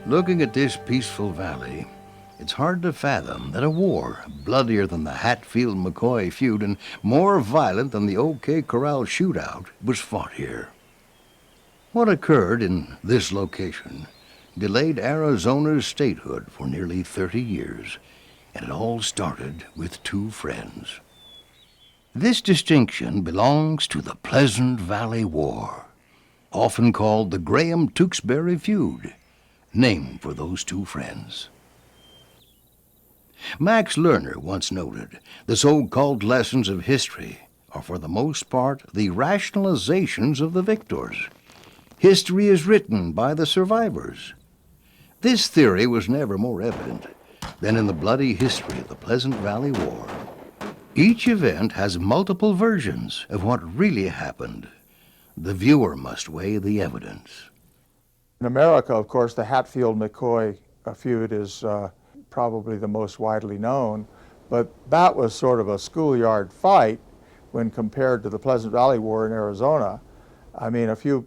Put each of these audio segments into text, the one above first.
Looking at this peaceful valley, it's hard to fathom that a war bloodier than the Hatfield-McCoy feud and more violent than the OK Corral shootout was fought here. What occurred in this location delayed Arizona's statehood for nearly 30 years, and it all started with two friends. This distinction belongs to the Pleasant Valley War, often called the Graham-Tewksbury feud, named for those two friends. Max Lerner once noted, the so-called lessons of history are for the most part the rationalizations of the victors. History is written by the survivors. This theory was never more evident than in the bloody history of the Pleasant Valley War. Each event has multiple versions of what really happened. The viewer must weigh the evidence. In America, of course, the Hatfield-McCoy feud is probably the most widely known, but that was sort of a schoolyard fight when compared to the Pleasant Valley War in Arizona. I mean, a few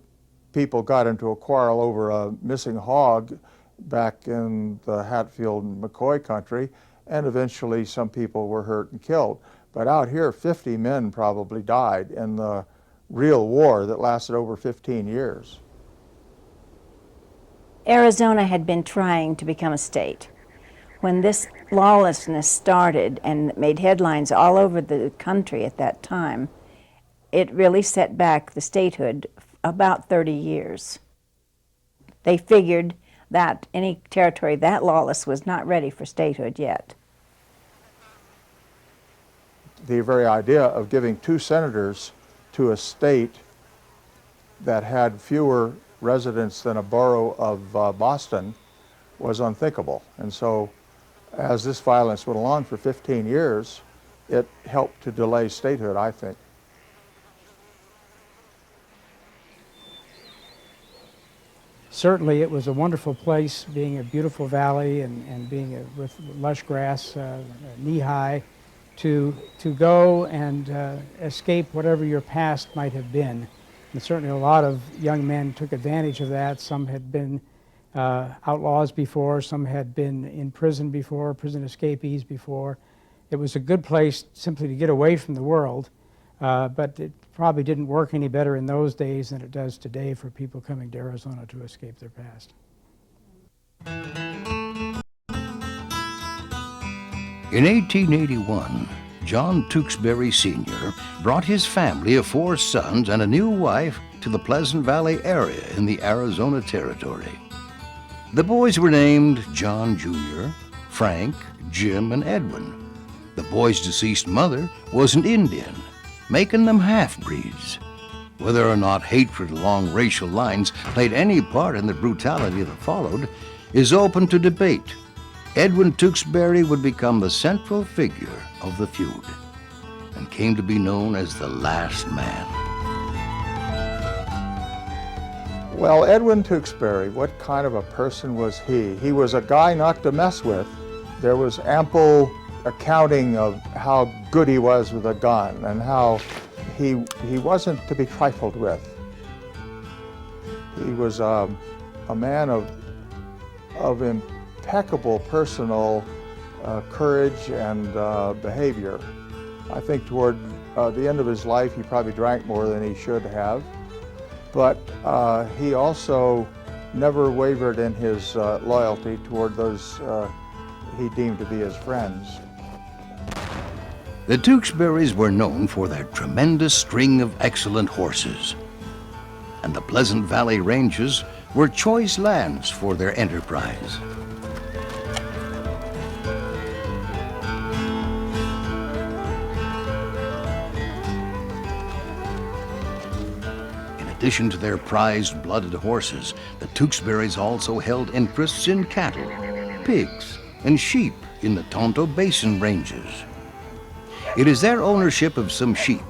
people got into a quarrel over a missing hog back in the Hatfield-McCoy country, and eventually some people were hurt and killed. But out here, 50 men probably died in the real war that lasted over 15 years. Arizona had been trying to become a state. When this lawlessness started and made headlines all over the country at that time, it really set back the statehood about 30 years. They figured that any territory that lawless was not ready for statehood yet. The very idea of giving 2 senators to a state that had fewer residents than a borough of Boston was unthinkable. And so as this violence went along for 15 years, it helped to delay statehood, I think. Certainly it was a wonderful place, being a beautiful valley and being with lush grass, knee-high, to go and escape whatever your past might have been. And certainly a lot of young men took advantage of that. Some had been outlaws before, some had been in prison before, prison escapees before. It was a good place simply to get away from the world, but it probably didn't work any better in those days than it does today for people coming to Arizona to escape their past. In 1881, John Tewksbury Sr. brought his family of 4 sons and a new wife to the Pleasant Valley area in the Arizona Territory. The boys were named John Jr., Frank, Jim, and Edwin. The boys' deceased mother was an Indian, making them half-breeds. Whether or not hatred along racial lines played any part in the brutality that followed is open to debate. Edwin Tewksbury would become the central figure of the feud and came to be known as the Last Man. Well, Edwin Tewksbury, what kind of a person was he? He was a guy not to mess with. There was ample accounting of how good he was with a gun and how he wasn't to be trifled with. He was a man of impeccable personal courage and behavior. I think toward the end of his life he probably drank more than he should have, but he also never wavered in his loyalty toward those he deemed to be his friends. The Tewksburys were known for their tremendous string of excellent horses, and the Pleasant Valley ranges were choice lands for their enterprise. In addition to their prized blooded horses, the Tewksburys also held interests in cattle, pigs, and sheep in the Tonto Basin ranges. It is their ownership of some sheep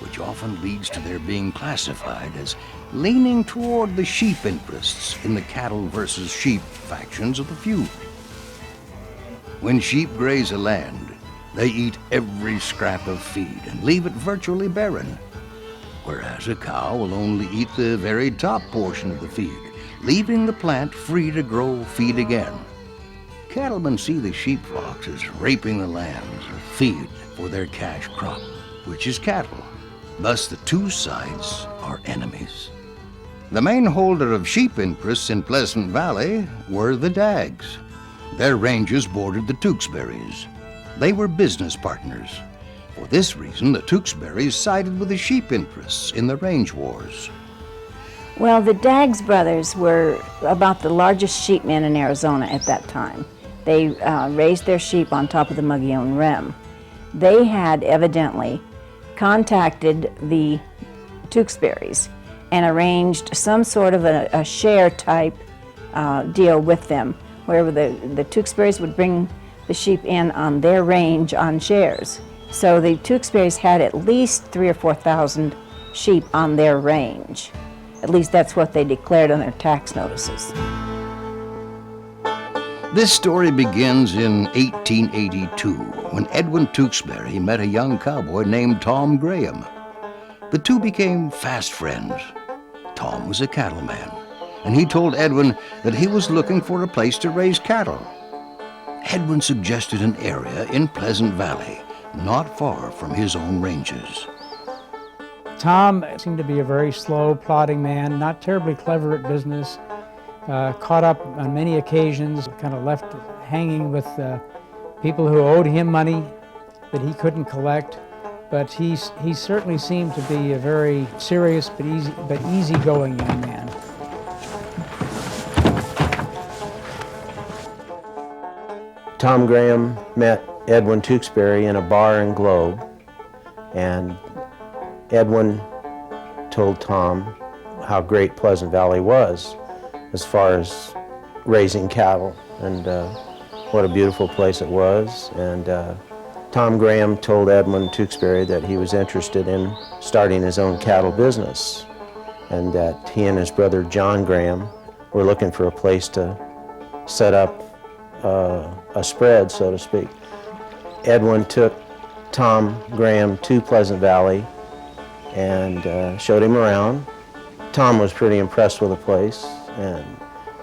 which often leads to their being classified as leaning toward the sheep interests in the cattle versus sheep factions of the feud. When sheep graze a land, they eat every scrap of feed and leave it virtually barren, whereas a cow will only eat the very top portion of the feed, leaving the plant free to grow feed again. Cattlemen see the sheep flocks as raping the lands of feed for their cash crop, which is cattle. Thus the two sides are enemies. The main holder of sheep interests in Pleasant Valley were the Daggs. Their ranges bordered the Tewksburys. They were business partners. For this reason, the Tewksburys sided with the sheep interests in the range wars. Well, the Daggs brothers were about the largest sheepmen in Arizona at that time. They raised their sheep on top of the Mogollon Rim. They had evidently contacted the Tewksburys and arranged some sort of a share type deal with them, where the Tewksburys would bring the sheep in on their range on shares. So the Tewksburys had at least 3,000 or 4,000 sheep on their range. At least that's what they declared on their tax notices. This story begins in 1882 when Edwin Tewksbury met a young cowboy named Tom Graham. The two became fast friends. Tom was a cattleman, and he told Edwin that he was looking for a place to raise cattle. Edwin suggested an area in Pleasant Valley, not far from his own ranges. Tom seemed to be a very slow, plodding man, not terribly clever at business, caught up on many occasions, kind of left hanging with people who owed him money that he couldn't collect. But he certainly seemed to be a very serious but easygoing young man. Tom Graham met Edwin Tewksbury in a bar in Globe, and Edwin told Tom how great Pleasant Valley was as far as raising cattle, and what a beautiful place it was. And Tom Graham told Edwin Tewksbury that he was interested in starting his own cattle business, and that he and his brother John Graham were looking for a place to set up a spread, so to speak. Edwin took Tom Graham to Pleasant Valley and showed him around. Tom was pretty impressed with the place, and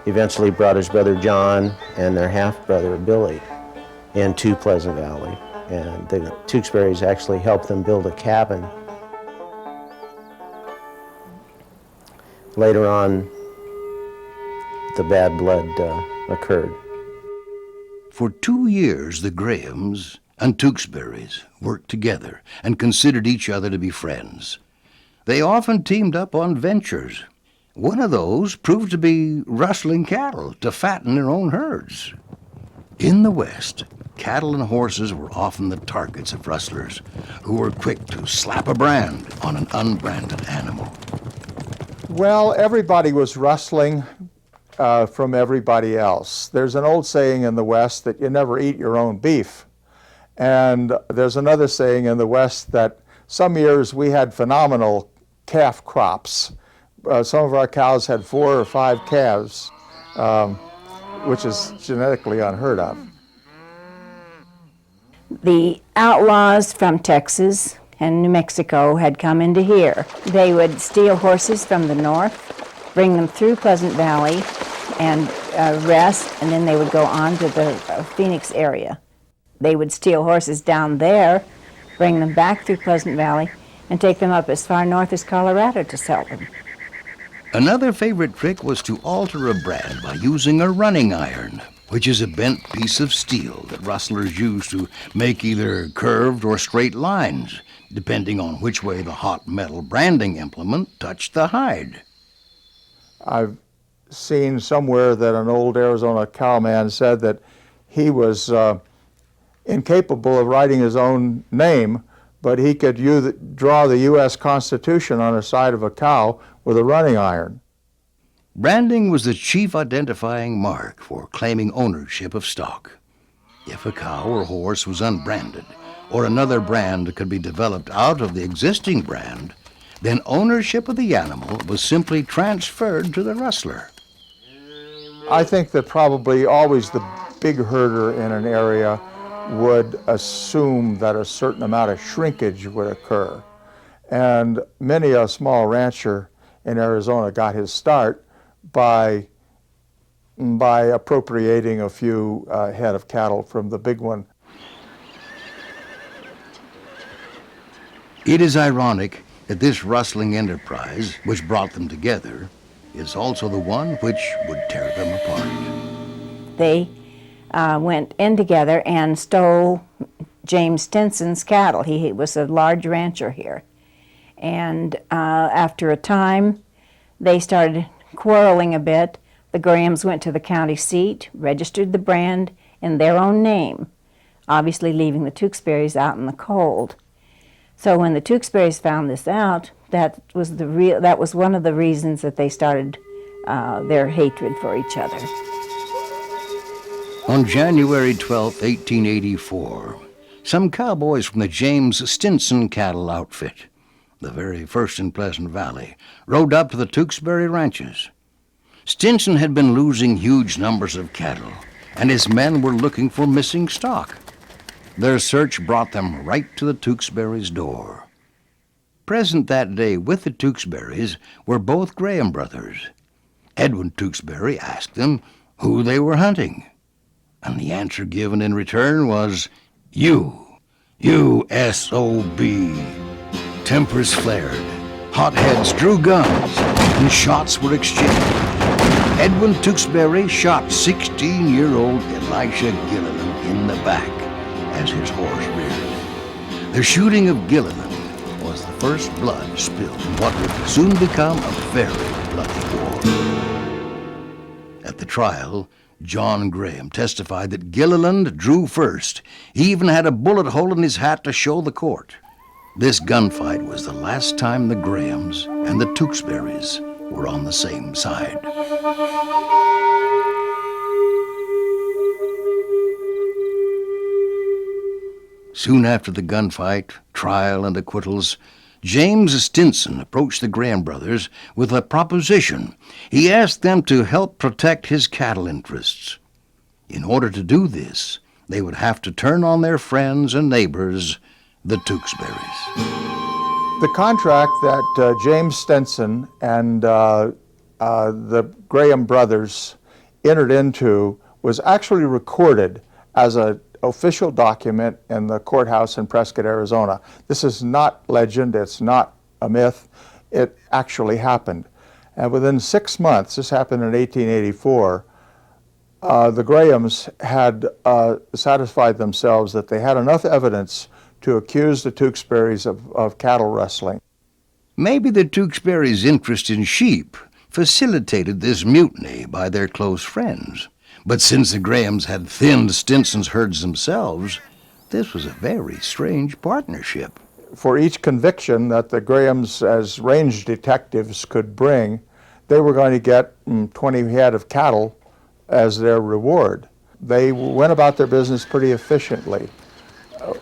eventually brought his brother John and their half-brother Billy into Pleasant Valley. And the Tewksburys actually helped them build a cabin. Later on, the bad blood occurred. For 2 years, the Grahams and Tewksburys worked together and considered each other to be friends. They often teamed up on ventures. One of those proved to be rustling cattle to fatten their own herds. In the West, cattle and horses were often the targets of rustlers who were quick to slap a brand on an unbranded animal. Well, everybody was rustling from everybody else. There's an old saying in the West that you never eat your own beef. And there's another saying in the West that some years we had phenomenal calf crops. Some of our cows had 4 or 5 calves, which is genetically unheard of. The outlaws from Texas and New Mexico had come into here. They would steal horses from the north, bring them through Pleasant Valley, and rest, and then they would go on to the Phoenix area. They would steal horses down there, bring them back through Pleasant Valley, and take them up as far north as Colorado to sell them. Another favorite trick was to alter a brand by using a running iron, which is a bent piece of steel that rustlers use to make either curved or straight lines, depending on which way the hot metal branding implement touched the hide. I've seen somewhere that an old Arizona cowman said that he was incapable of writing his own name, but he could draw the U.S. Constitution on the side of a cow with a running iron. Branding was the chief identifying mark for claiming ownership of stock. If a cow or horse was unbranded, or another brand could be developed out of the existing brand, then ownership of the animal was simply transferred to the rustler. I think that probably always the big herder in an area would assume that a certain amount of shrinkage would occur. And many a small rancher in Arizona got his start by appropriating a few head of cattle from the big one. It is ironic that this rustling enterprise, which brought them together, is also the one which would tear them apart. They went in together and stole James Stinson's cattle. He was a large rancher here. And after a time, they started quarreling a bit. The Grahams went to the county seat, registered the brand in their own name, obviously leaving the Tewksburys out in the cold. So when the Tewksburys found this out, that was one of the reasons that they started their hatred for each other. On January 12, 1884, some cowboys from the James Stinson cattle outfit, the very first in Pleasant Valley, rode up to the Tewksbury ranches. Stinson had been losing huge numbers of cattle, and his men were looking for missing stock. Their search brought them right to the Tewksburys' door. Present that day with the Tewksburys were both Graham brothers. Edwin Tewksbury asked them who they were hunting, and the answer given in return was, U-S-O-B. Tempers flared, hotheads drew guns, and shots were exchanged. Edwin Tewksbury shot 16-year-old Elisha Gilliland in the back as his horse reared. The shooting of Gilliland was the first blood spilled in what would soon become a very bloody war. At the trial, John Graham testified that Gilliland drew first. He even had a bullet hole in his hat to show the court. This gunfight was the last time the Grahams and the Tewksburys were on the same side. Soon after the gunfight, trial, and acquittals, James Stinson approached the Graham brothers with a proposition. He asked them to help protect his cattle interests. In order to do this, they would have to turn on their friends and neighbors, the Tewksburys. The contract that James Stinson and the Graham brothers entered into was actually recorded as an official document in the courthouse in Prescott, Arizona. This is not legend, it's not a myth, it actually happened. And within 6 months, this happened in 1884, the Grahams had satisfied themselves that they had enough evidence to accuse the Tewksburys of cattle rustling. Maybe the Tewksburys' interest in sheep facilitated this mutiny by their close friends. But since the Grahams had thinned Stinson's herds themselves, this was a very strange partnership. For each conviction that the Grahams, as range detectives, could bring, they were going to get 20 head of cattle as their reward. They went about their business pretty efficiently.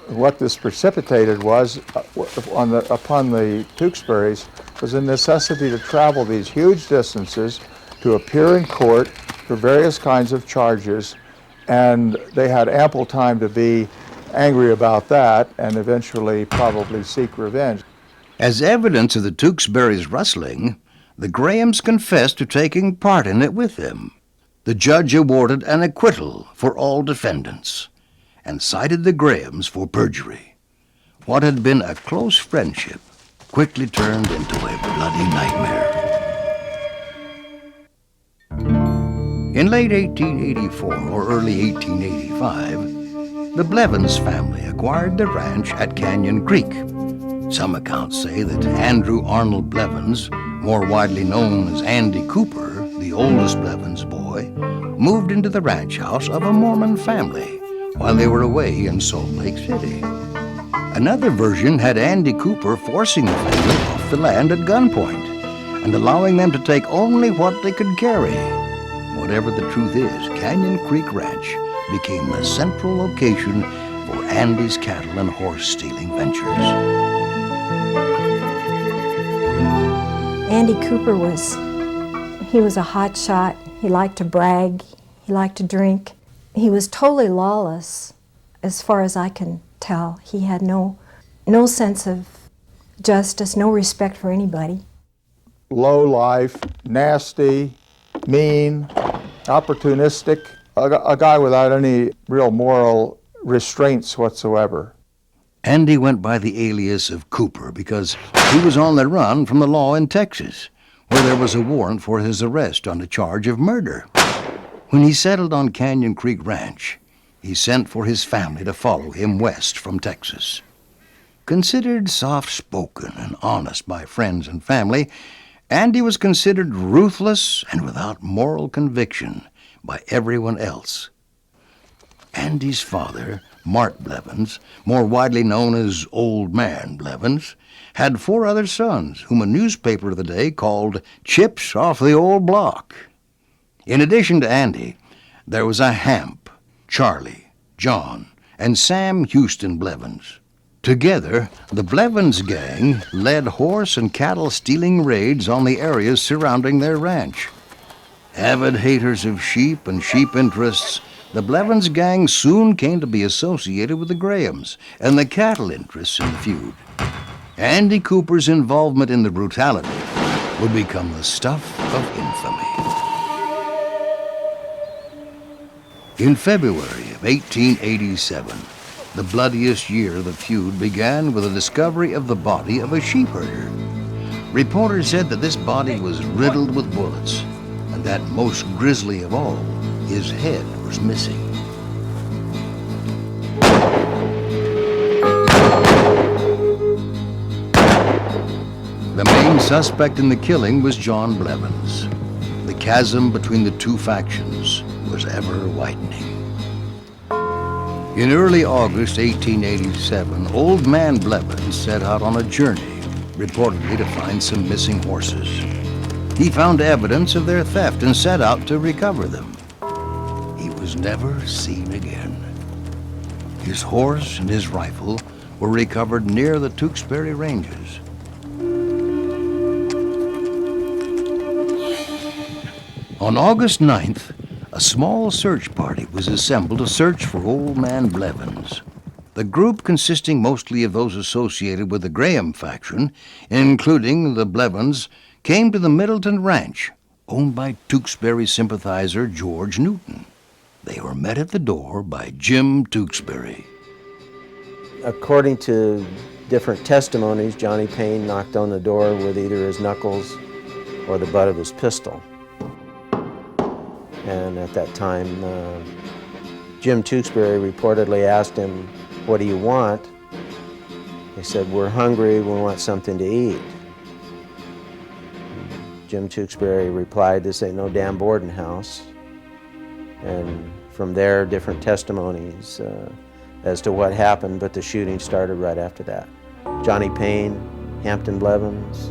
What this precipitated was, upon the Tewksburys, was a necessity to travel these huge distances to appear in court for various kinds of charges, and they had ample time to be angry about that and eventually probably seek revenge. As evidence of the Tewksburys' rustling, the Grahams confessed to taking part in it with them. The judge awarded an acquittal for all defendants and cited the Grahams for perjury. What had been a close friendship quickly turned into a bloody nightmare. In late 1884 or early 1885, the Blevins family acquired the ranch at Canyon Creek. Some accounts say that Andrew Arnold Blevins, more widely known as Andy Cooper, the oldest Blevins boy, moved into the ranch house of a Mormon family while they were away in Salt Lake City. Another version had Andy Cooper forcing the family off the land at gunpoint and allowing them to take only what they could carry. Whatever the truth is, Canyon Creek Ranch became the central location for Andy's cattle and horse-stealing ventures. Andy Cooper was a hot shot. He liked to brag. He liked to drink. He was totally lawless, as far as I can tell. He had no sense of justice, no respect for anybody. Low life, nasty, mean, opportunistic, a guy without any real moral restraints whatsoever. Andy went by the alias of Cooper because he was on the run from the law in Texas, where there was a warrant for his arrest on a charge of murder. When he settled on Canyon Creek Ranch, he sent for his family to follow him west from Texas. Considered soft-spoken and honest by friends and family, Andy was considered ruthless and without moral conviction by everyone else. Andy's father, Mark Blevins, more widely known as Old Man Blevins, had 4 other sons whom a newspaper of the day called Chips off the Old Block. In addition to Andy, there was a Hamp, Charlie, John, and Sam Houston Blevins. Together, the Blevins gang led horse and cattle stealing raids on the areas surrounding their ranch. Avid haters of sheep and sheep interests, the Blevins gang soon came to be associated with the Grahams and the cattle interests in the feud. Andy Cooper's involvement in the brutality would become the stuff of infamy. In February of 1887, the bloodiest year of the feud began with the discovery of the body of a sheep herder. Reporters said that this body was riddled with bullets, and that most grisly of all, his head was missing. The main suspect in the killing was John Blevins. The chasm between the two factions was ever widening. In early August 1887, Old Man Blevins set out on a journey, reportedly to find some missing horses. He found evidence of their theft and set out to recover them. He was never seen again. His horse and his rifle were recovered near the Tewksbury Ranges. On August 9th, a small search party was assembled to search for Old Man Blevins. The group, consisting mostly of those associated with the Graham faction, including the Blevins, came to the Middleton Ranch, owned by Tewksbury sympathizer George Newton. They were met at the door by Jim Tewksbury. According to different testimonies, Johnny Payne knocked on the door with either his knuckles or the butt of his pistol. And at that time, Jim Tewksbury reportedly asked him, "What do you want?" He said, "We're hungry, we want something to eat." Jim Tewksbury replied, "This ain't no damn boarding house." And from there, different testimonies as to what happened, but the shooting started right after that. Johnny Payne, Hampton Blevins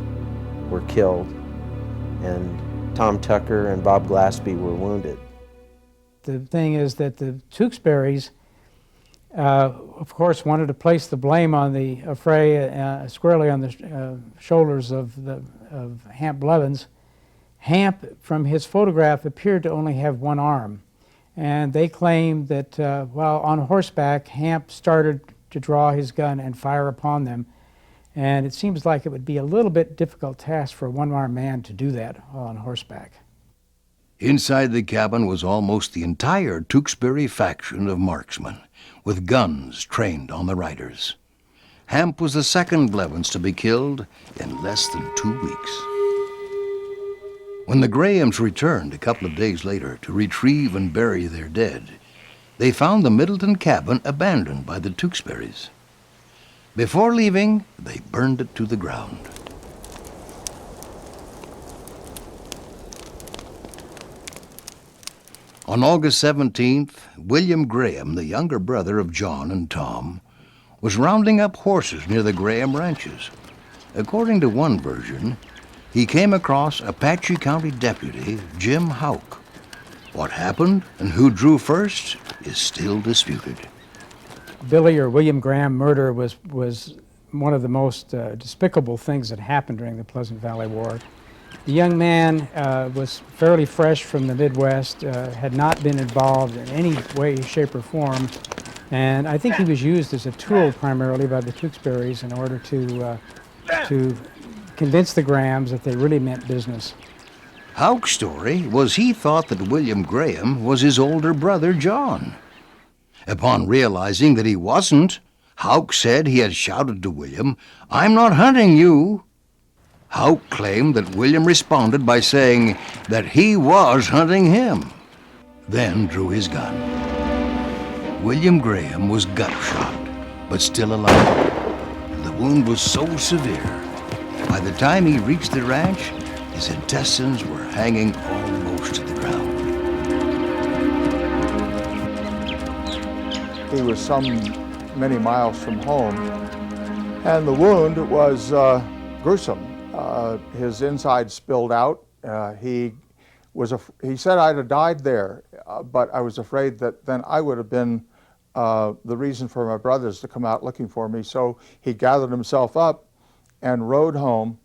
were killed, and Tom Tucker and Bob Glaspie were wounded. The thing is that the Tewksburys, of course, wanted to place the blame on the affray squarely on the shoulders of Hamp Blevins. Hamp, from his photograph, appeared to only have one arm. And they claimed that while on horseback, Hamp started to draw his gun and fire upon them. And it seems like it would be a little bit difficult task for a one-armed man to do that on horseback. Inside the cabin was almost the entire Tewksbury faction of marksmen, with guns trained on the riders. Hamp was the second Blevins to be killed in less than 2 weeks. When the Grahams returned a couple of days later to retrieve and bury their dead, they found the Middleton cabin abandoned by the Tewksburys. Before leaving, they burned it to the ground. On August 17th, William Graham, the younger brother of John and Tom, was rounding up horses near the Graham ranches. According to one version, he came across Apache County Deputy Jim Howe. What happened and who drew first is still disputed. Billy or William Graham murder was one of the most despicable things that happened during the Pleasant Valley War. The young man was fairly fresh from the Midwest, had not been involved in any way, shape, or form, and I think he was used as a tool primarily by the Tewksburys in order to convince the Grahams that they really meant business. Houck's story was he thought that William Graham was his older brother John. Upon realizing that he wasn't, Houck said he had shouted to William, "I'm not hunting you." Houck claimed that William responded by saying that he was hunting him, then drew his gun. William Graham was gut shot, but still alive. The wound was so severe, by the time he reached the ranch, his intestines were hanging almost to the ground. He was many miles from home, and the wound was gruesome. His insides spilled out. He said I'd have died there, but I was afraid that then I would have been the reason for my brothers to come out looking for me. So he gathered himself up and rode home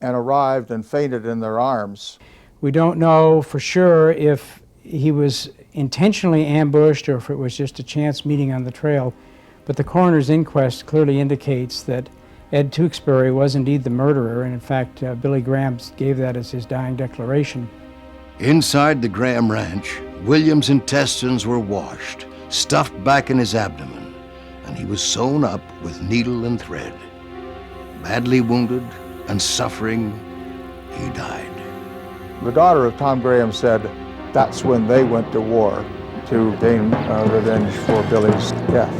and arrived and fainted in their arms. We don't know for sure if he was intentionally ambushed or if it was just a chance meeting on the trail, but the coroner's inquest clearly indicates that Ed Tewksbury was indeed the murderer, and in fact, Billy Graham gave that as his dying declaration. Inside the Graham Ranch, William's intestines were washed, stuffed back in his abdomen, and he was sewn up with needle and thread. Badly wounded and suffering, he died. The daughter of Tom Graham said that's when they went to war to gain revenge for Billy's death.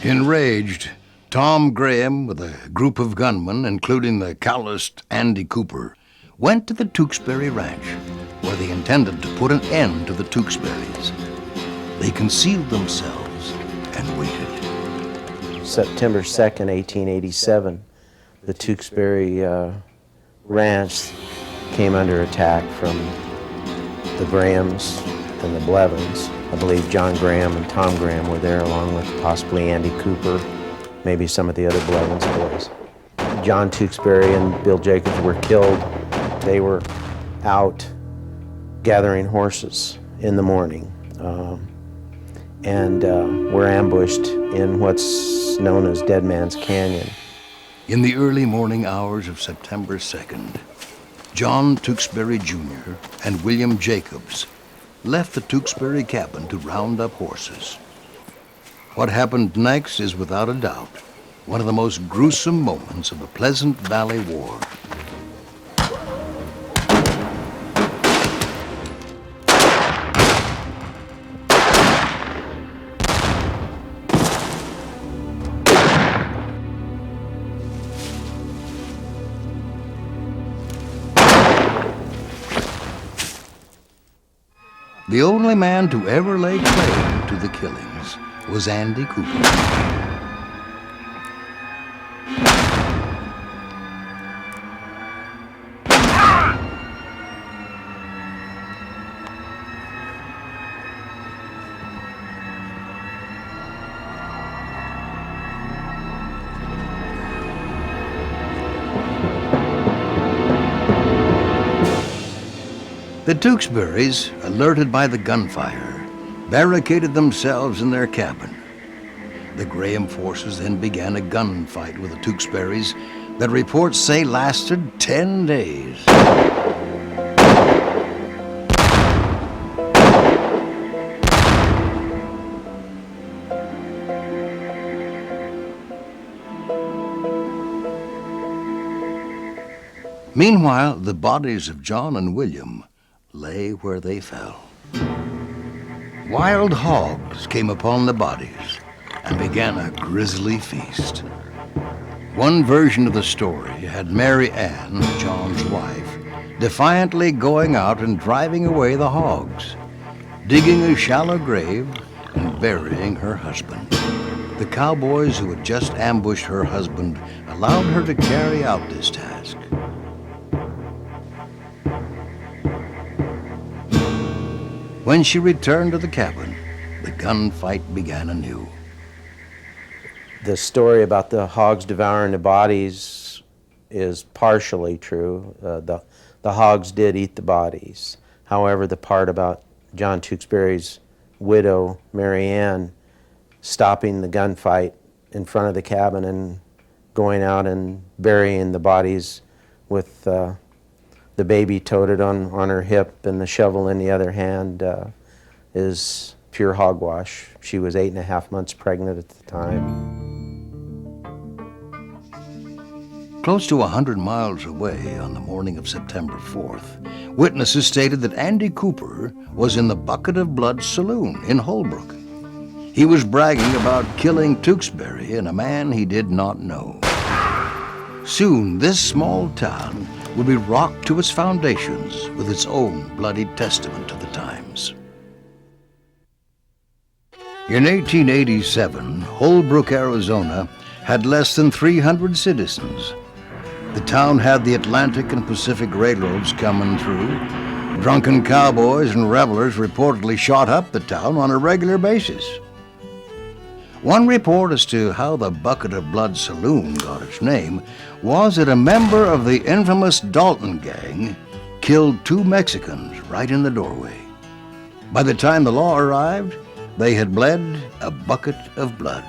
Enraged, Tom Graham, with a group of gunmen, including the calloused Andy Cooper, went to the Tewksbury Ranch, where they intended to put an end to the Tewksburys. They concealed themselves and waited. September 2nd, 1887, the Tewksbury Ranch came under attack from the Grahams and the Blevins. I believe John Graham and Tom Graham were there, along with possibly Andy Cooper, maybe some of the other Blevins boys. John Tewksbury and Bill Jacobs were killed. They were out gathering horses in the morning and were ambushed in what's known as Dead Man's Canyon. In the early morning hours of September 2nd, John Tewksbury Jr. and William Jacobs left the Tewksbury cabin to round up horses. What happened next is without a doubt one of the most gruesome moments of the Pleasant Valley War. The only man to ever lay claim to the killings was Andy Cooper. The Tewksburys, alerted by the gunfire, barricaded themselves in their cabin. The Graham forces then began a gunfight with the Tewksburys that reports say lasted 10 days. Meanwhile, the bodies of John and William lay where they fell. Wild hogs came upon the bodies and began a grisly feast. One version of the story had Mary Ann, John's wife, defiantly going out and driving away the hogs, digging a shallow grave and burying her husband. The cowboys who had just ambushed her husband allowed her to carry out this task. When she returned to the cabin, the gunfight began anew. The story about the hogs devouring the bodies is partially true. The hogs did eat the bodies. However, the part about John Tewksbury's widow, Mary Ann, stopping the gunfight in front of the cabin and going out and burying the bodies with the baby toted on her hip and the shovel in the other hand is pure hogwash. She was 8.5 months pregnant at the time. Close to 100 miles away on the morning of September 4th, witnesses stated that Andy Cooper was in the Bucket of Blood saloon in Holbrook. He was bragging about killing Tewksbury and a man he did not know. Soon, this small town would be rocked to its foundations with its own bloody testament to the times. In 1887, Holbrook, Arizona, had less than 300 citizens. The town had the Atlantic and Pacific railroads coming through. Drunken cowboys and revelers reportedly shot up the town on a regular basis. One report as to how the Bucket of Blood saloon got its name was that a member of the infamous Dalton gang killed 2 Mexicans right in the doorway. By the time the law arrived, they had bled a bucket of blood.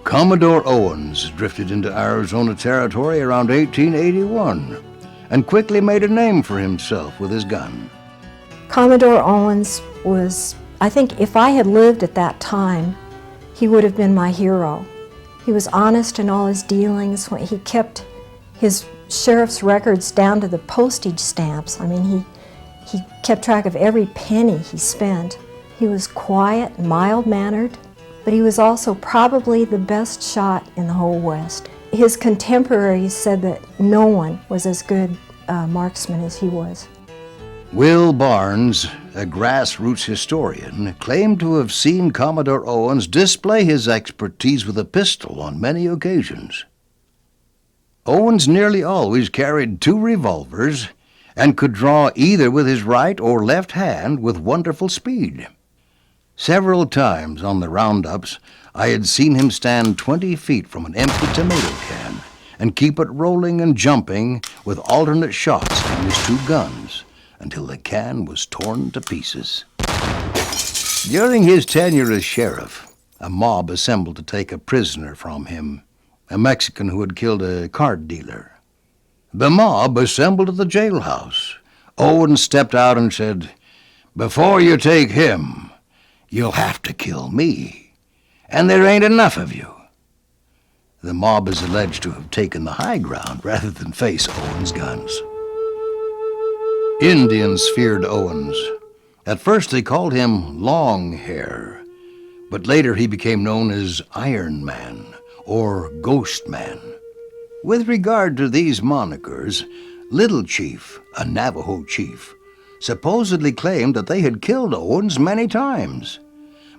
Commodore Owens drifted into Arizona territory around 1881 and quickly made a name for himself with his gun. Commodore Owens was, I think if I had lived at that time, he would have been my hero. He was honest in all his dealings. He kept his sheriff's records down to the postage stamps. I mean, he kept track of every penny he spent. He was quiet, mild-mannered, but he was also probably the best shot in the whole West. His contemporaries said that no one was as good a marksman as he was. Will Barnes, a grassroots historian, claimed to have seen Commodore Owens display his expertise with a pistol on many occasions. Owens nearly always carried 2 revolvers and could draw either with his right or left hand with wonderful speed. Several times on the roundups, I had seen him stand 20 feet from an empty tomato can and keep it rolling and jumping with alternate shots from his 2 guns until the can was torn to pieces. During his tenure as sheriff, a mob assembled to take a prisoner from him, a Mexican who had killed a card dealer. The mob assembled at the jailhouse. Owens stepped out and said, "Before you take him, you'll have to kill me, and there ain't enough of you." The mob is alleged to have taken the high ground rather than face Owens' guns. Indians feared Owens. At first they called him Long Hair, but later he became known as Iron Man or Ghost Man. With regard to these monikers, Little Chief, a Navajo chief, supposedly claimed that they had killed Owens many times.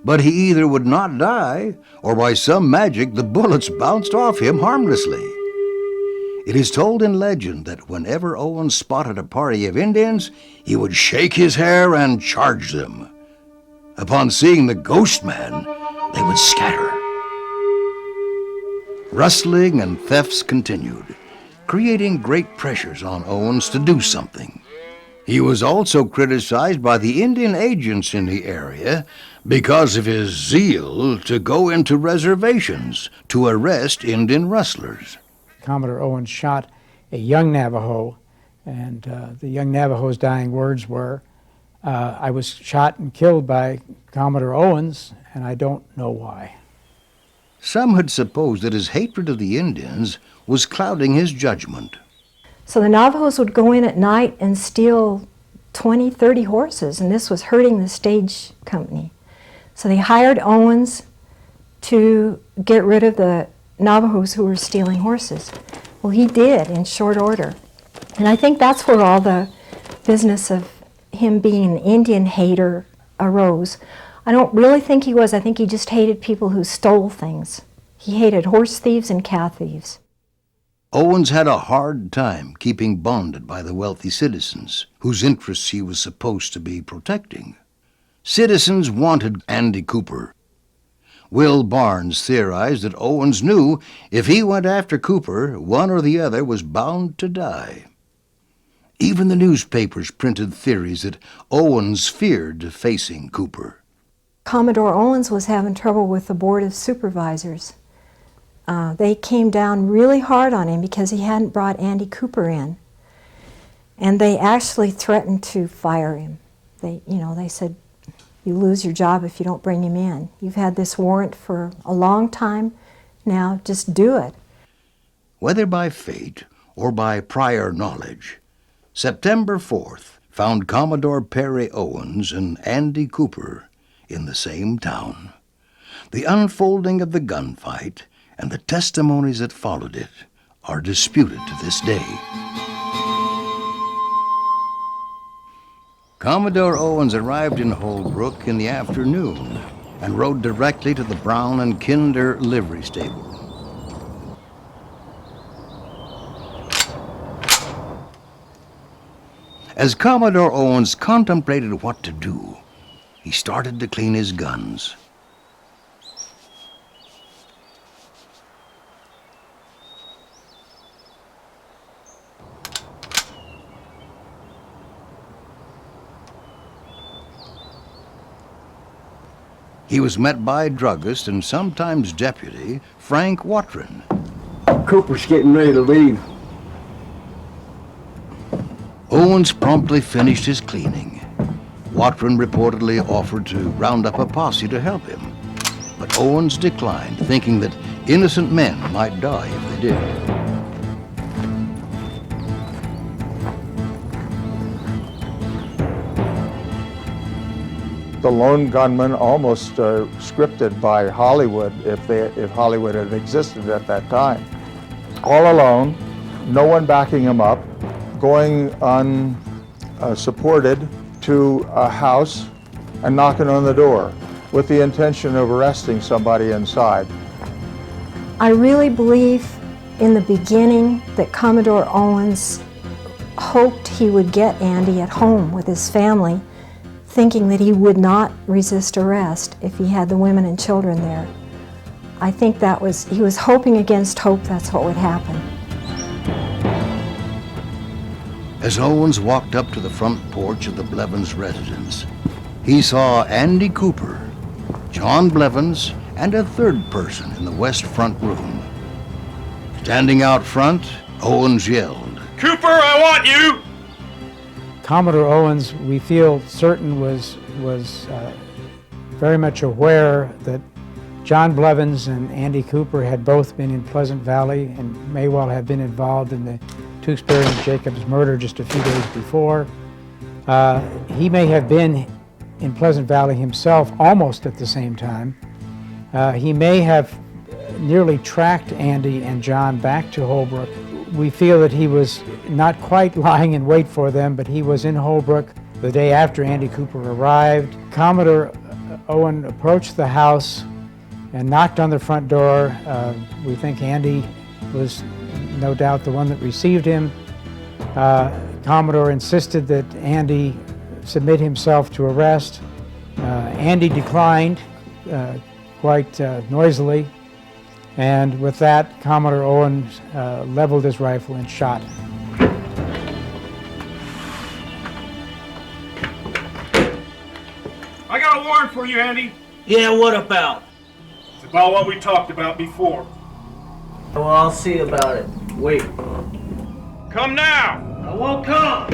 But he either would not die, or by some magic the bullets bounced off him harmlessly. It is told in legend that whenever Owens spotted a party of Indians, he would shake his hair and charge them. Upon seeing the ghost man, they would scatter. Rustling and thefts continued, creating great pressures on Owens to do something. He was also criticized by the Indian agents in the area because of his zeal to go into reservations to arrest Indian rustlers. Commodore Owens shot a young Navajo, and the young Navajo's dying words were, "I was shot and killed by Commodore Owens, and I don't know why." Some had supposed that his hatred of the Indians was clouding his judgment. So the Navajos would go in at night and steal 20, 30 horses, and this was hurting the stage company. So they hired Owens to get rid of the Navajos who were stealing horses. Well, he did in short order. And I think that's where all the business of him being an Indian hater arose. I don't really think he was. I think he just hated people who stole things. He hated horse thieves and cow thieves. Owens had a hard time keeping bonded by the wealthy citizens, whose interests he was supposed to be protecting. Citizens wanted Andy Cooper. Will Barnes theorized that Owens knew if he went after Cooper, one or the other was bound to die. Even the newspapers printed theories that Owens feared facing Cooper. Commodore Owens was having trouble with the Board of Supervisors. They came down really hard on him because he hadn't brought Andy Cooper in. And they actually threatened to fire him. They said, you lose your job if you don't bring him in. You've had this warrant for a long time. Now just do it. Whether by fate or by prior knowledge, September 4th found Commodore Perry Owens and Andy Cooper in the same town. The unfolding of the gunfight and the testimonies that followed it are disputed to this day. Commodore Owens arrived in Holbrook in the afternoon and rode directly to the Brown and Kinder livery stable. As Commodore Owens contemplated what to do, he started to clean his guns. He was met by druggist and sometimes deputy Frank Watrin. Cooper's getting ready to leave. Owens promptly finished his cleaning. Watrin reportedly offered to round up a posse to help him, but Owens declined, thinking that innocent men might die if they did. The lone gunman, almost scripted by Hollywood, if Hollywood had existed at that time. All alone, no one backing him up, going unsupported to a house and knocking on the door with the intention of arresting somebody inside. I really believe in the beginning that Commodore Owens hoped he would get Andy at home with his family, thinking that he would not resist arrest if he had the women and children there. I think he was hoping against hope that's what would happen. As Owens walked up to the front porch of the Blevins residence, he saw Andy Cooper, John Blevins, and a third person in the west front room. Standing out front, Owens yelled, "Cooper, I want you!" Commodore Owens, we feel certain, was very much aware that John Blevins and Andy Cooper had both been in Pleasant Valley and may well have been involved in the Tewksbury and Jacobs murder just a few days before. He may have been in Pleasant Valley himself almost at the same time. He may have nearly tracked Andy and John back to Holbrook. We feel that he was not quite lying in wait for them, but he was in Holbrook the day after Andy Cooper arrived. Commodore Owen approached the house and knocked on the front door. We think Andy was no doubt the one that received him. Commodore insisted that Andy submit himself to arrest. Andy declined quite noisily. And with that, Commodore Owens leveled his rifle and shot. I got a warrant for you, Andy. Yeah, what about? It's about what we talked about before. Well, I'll see about it. Wait. Come now! I won't come!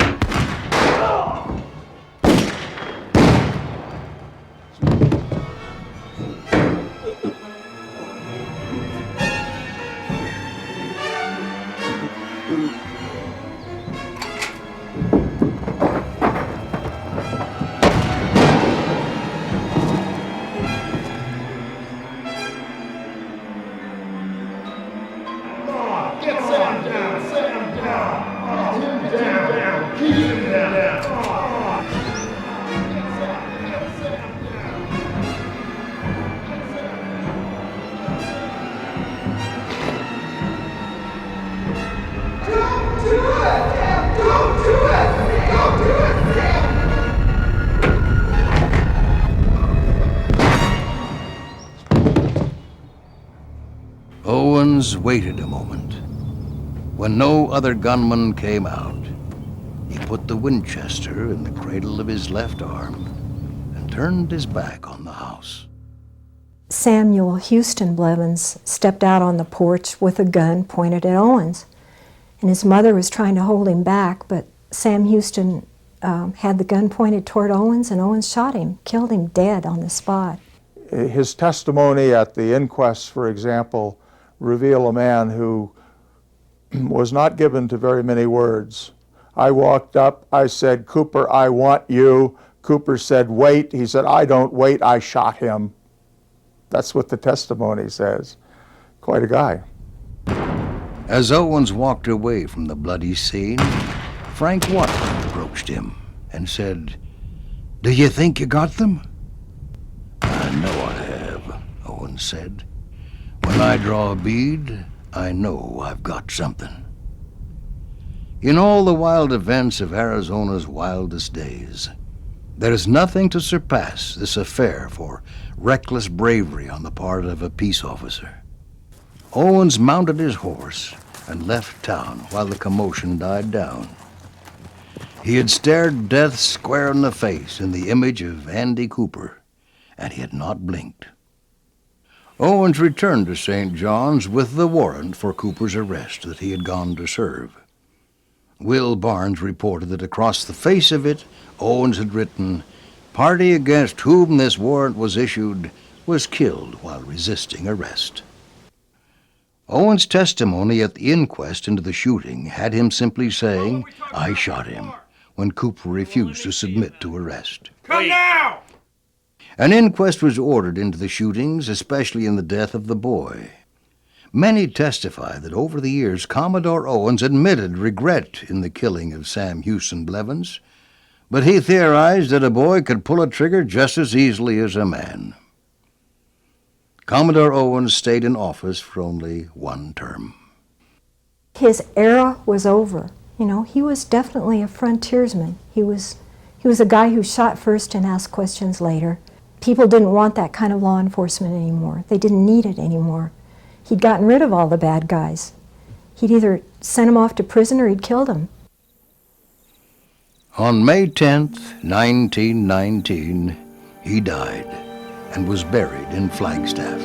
Owens waited a moment. When no other gunman came out, he put the Winchester in the cradle of his left arm and turned his back on the house. Samuel Houston Blevins stepped out on the porch with a gun pointed at Owens. And his mother was trying to hold him back, but Sam Houston had the gun pointed toward Owens, and Owens shot him, killed him dead on the spot. His testimony at the inquest, for example, reveal a man who was not given to very many words. I walked up, I said, "Cooper, I want you." Cooper said, "Wait." He said, "I don't wait, I shot him." That's what the testimony says. Quite a guy. As Owens walked away from the bloody scene, Frank Wyatt approached him and said, "Do you think you got them?" "I know I have," Owens said. "When I draw a bead, I know I've got something." In all the wild events of Arizona's wildest days, there is nothing to surpass this affair for reckless bravery on the part of a peace officer. Owens mounted his horse and left town while the commotion died down. He had stared death square in the face in the image of Andy Cooper, and he had not blinked. Owens returned to St. John's with the warrant for Cooper's arrest that he had gone to serve. Will Barnes reported that across the face of it, Owens had written, "Party against whom this warrant was issued was killed while resisting arrest." Owens' testimony at the inquest into the shooting had him simply saying, "I shot him," when Cooper refused to submit to arrest. Come now! An inquest was ordered into the shootings, especially in the death of the boy. Many testify that over the years, Commodore Owens admitted regret in the killing of Sam Houston Blevins, but he theorized that a boy could pull a trigger just as easily as a man. Commodore Owens stayed in office for only one term. His era was over. You know, he was definitely a frontiersman. He was a guy who shot first and asked questions later. People didn't want that kind of law enforcement anymore. They didn't need it anymore. He'd gotten rid of all the bad guys. He'd either sent them off to prison or he'd killed them. On May 10th, 1919, he died and was buried in Flagstaff.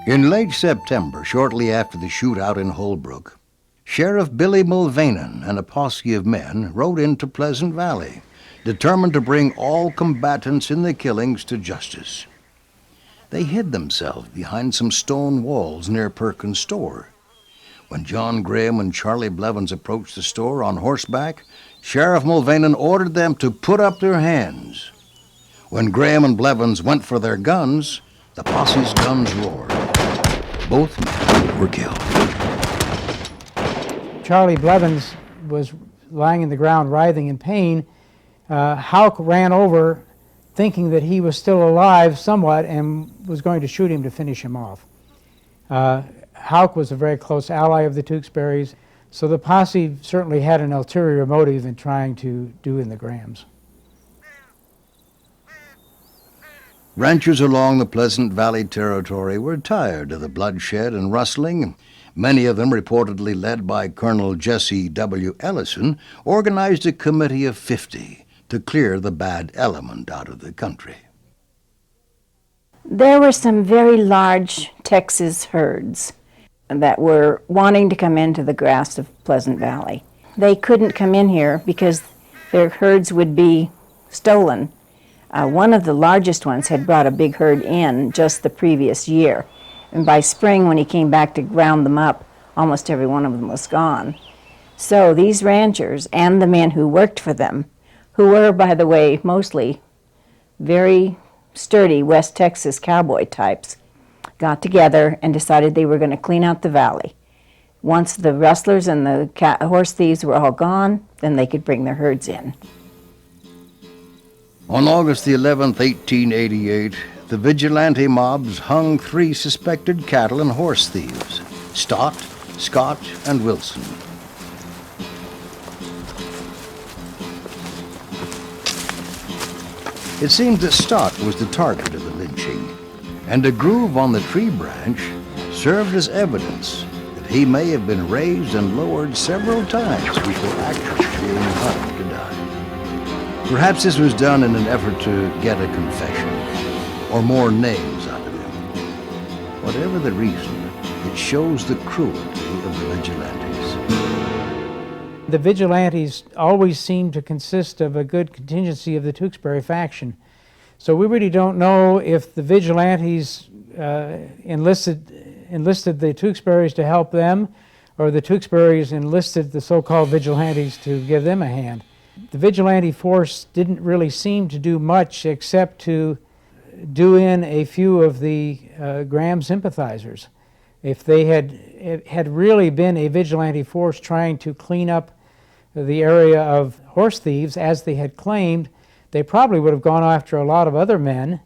In late September, shortly after the shootout in Holbrook, Sheriff Billy Mulvaney and a posse of men rode into Pleasant Valley, determined to bring all combatants in the killings to justice. They hid themselves behind some stone walls near Perkins' store. When John Graham and Charlie Blevins approached the store on horseback, Sheriff Mulvaney ordered them to put up their hands. When Graham and Blevins went for their guns, the posse's guns roared. Both men were killed. Charlie Blevins was lying in the ground writhing in pain. Houck ran over thinking that he was still alive somewhat and was going to shoot him to finish him off. Houck was a very close ally of the Tewksburys, so the posse certainly had an ulterior motive in trying to do in the Grahams. Ranchers along the Pleasant Valley Territory were tired of the bloodshed and rustling. Many of them, reportedly led by Colonel Jesse W. Ellison, organized a committee of 50 to clear the bad element out of the country. There were some very large Texas herds that were wanting to come into the grass of Pleasant Valley. They couldn't come in here because their herds would be stolen. One of the largest ones had brought a big herd in just the previous year. And by spring, when he came back to round them up, almost every one of them was gone. So these ranchers and the men who worked for them, who were, by the way, mostly very sturdy West Texas cowboy types, got together and decided they were going to clean out the valley. Once the rustlers and the horse thieves were all gone, then they could bring their herds in. On August the 11th, 1888, the vigilante mobs hung 3 suspected cattle and horse thieves, Stott, Scott, and Wilson. It seems that Stott was the target of the lynching, and a groove on the tree branch served as evidence that he may have been raised and lowered several times before actually being hung to die. Perhaps this was done in an effort to get a confession or more names out of him. Whatever the reason, it shows the cruelty of the vigilantes. The vigilantes always seem to consist of a good contingency of the Tewksbury faction. So we really don't know if the vigilantes enlisted the Tewksburys to help them, or the Tewksburys enlisted the so-called vigilantes to give them a hand. The vigilante force didn't really seem to do much except to do in a few of the Graham sympathizers. If they had really been a vigilante force trying to clean up the area of horse thieves, as they had claimed, they probably would have gone after a lot of other men,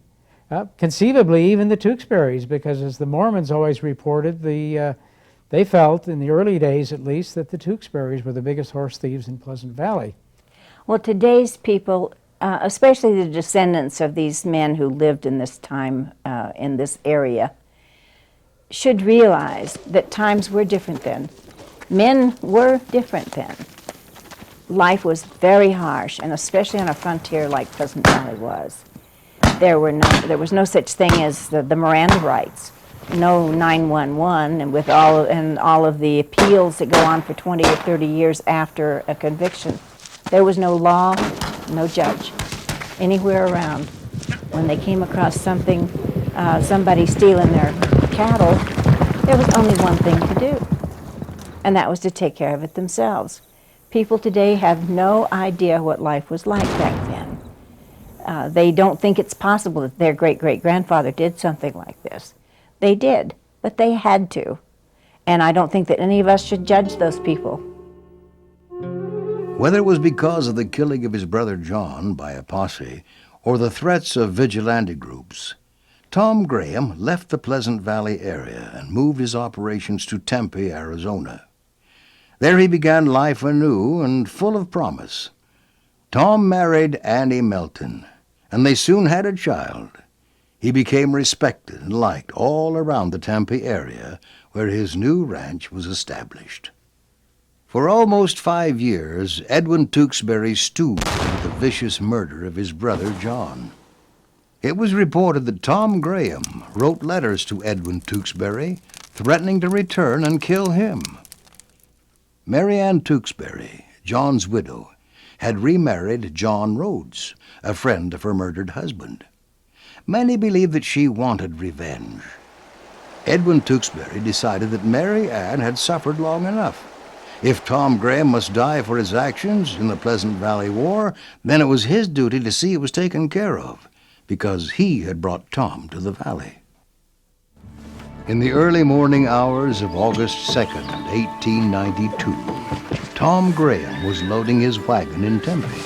conceivably even the Tewksburys, because as the Mormons always reported, they felt, in the early days at least, that the Tewksburys were the biggest horse thieves in Pleasant Valley. Well, today's people, especially the descendants of these men who lived in this time, in this area, should realize that times were different then. Men were different then. Life was very harsh, and especially on a frontier like Pleasant Valley was. There was no such thing as the Miranda rights, no 911, and with all of the appeals that go on for 20 or 30 years after a conviction. There was no law, no judge anywhere around. When they came across something, somebody stealing their cattle, there was only one thing to do, and that was to take care of it themselves. People today have no idea what life was like back then. They don't think it's possible that their great-great-grandfather did something like this. They did, but they had to. And I don't think that any of us should judge those people. Whether it was because of the killing of his brother John by a posse or the threats of vigilante groups, Tom Graham left the Pleasant Valley area and moved his operations to Tempe, Arizona. There he began life anew and full of promise. Tom married Annie Melton, and they soon had a child. He became respected and liked all around the Tempe area, where his new ranch was established. For almost 5 years, Edwin Tewksbury stewed over the vicious murder of his brother John. It was reported that Tom Graham wrote letters to Edwin Tewksbury, threatening to return and kill him. Mary Ann Tewksbury, John's widow, had remarried John Rhodes, a friend of her murdered husband. Many believed that she wanted revenge. Edwin Tewksbury decided that Mary Ann had suffered long enough. If Tom Graham must die for his actions in the Pleasant Valley War, then it was his duty to see it was taken care of, because he had brought Tom to the valley. In the early morning hours of August 2nd, 1892, Tom Graham was loading his wagon in Tempe.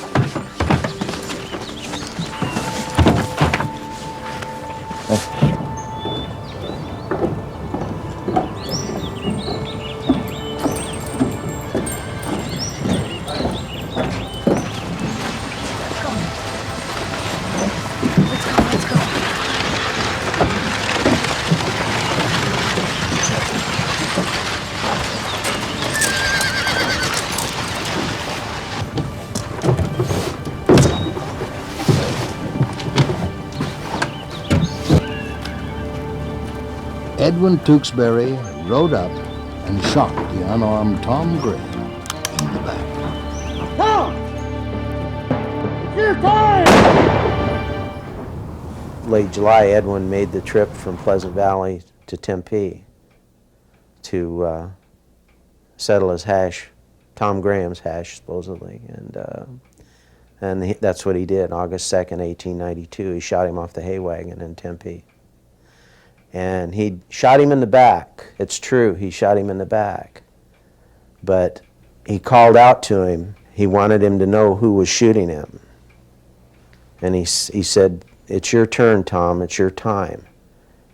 Edwin Tewksbury rode up and shot the unarmed Tom Graham in the back. Tom! It's your time! Late July, Edwin made the trip from Pleasant Valley to Tempe to settle his hash, Tom Graham's hash, supposedly, and that's what he did. August 2nd, 1892, he shot him off the hay wagon in Tempe. And he shot him in the back. It's true, he shot him in the back. But he called out to him. He wanted him to know who was shooting him. And he said, "It's your turn, Tom, it's your time."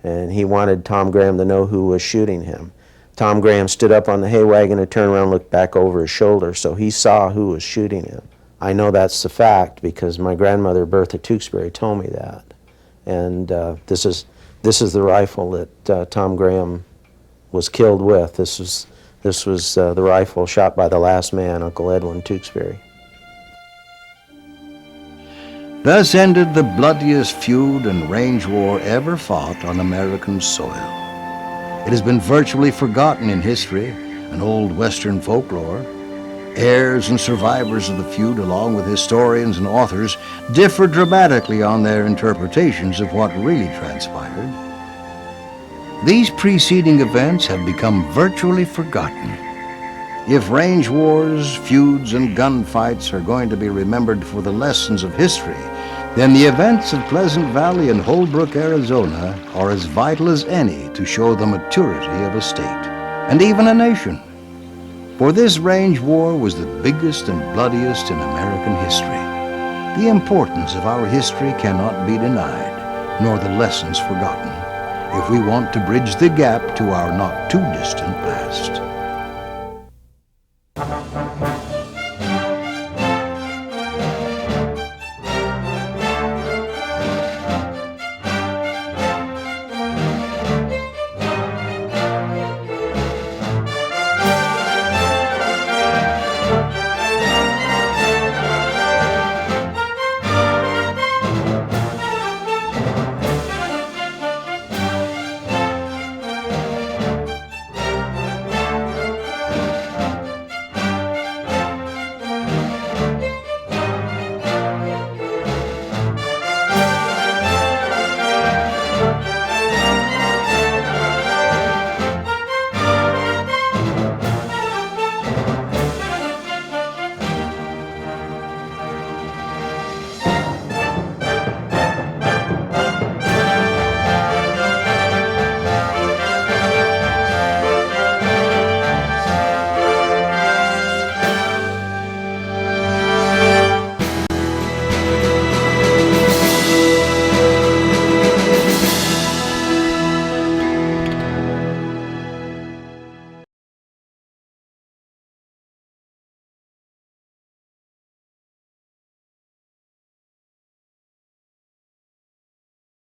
And he wanted Tom Graham to know who was shooting him. Tom Graham stood up on the hay wagon and turned around and looked back over his shoulder, so he saw who was shooting him. I know that's the fact because my grandmother, Bertha Tewksbury, told me that. And this is the rifle that Tom Graham was killed with. This was the rifle shot by the last man, Uncle Edwin Tewksbury. Thus ended the bloodiest feud and range war ever fought on American soil. It has been virtually forgotten in history and old Western folklore. Heirs and survivors of the feud, along with historians and authors, differ dramatically on their interpretations of what really transpired. These preceding events have become virtually forgotten. If range wars, feuds, and gunfights are going to be remembered for the lessons of history, then the events of Pleasant Valley and Holbrook, Arizona are as vital as any to show the maturity of a state, and even a nation. For this range war was the biggest and bloodiest in American history. The importance of our history cannot be denied, nor the lessons forgotten, if we want to bridge the gap to our not too distant past.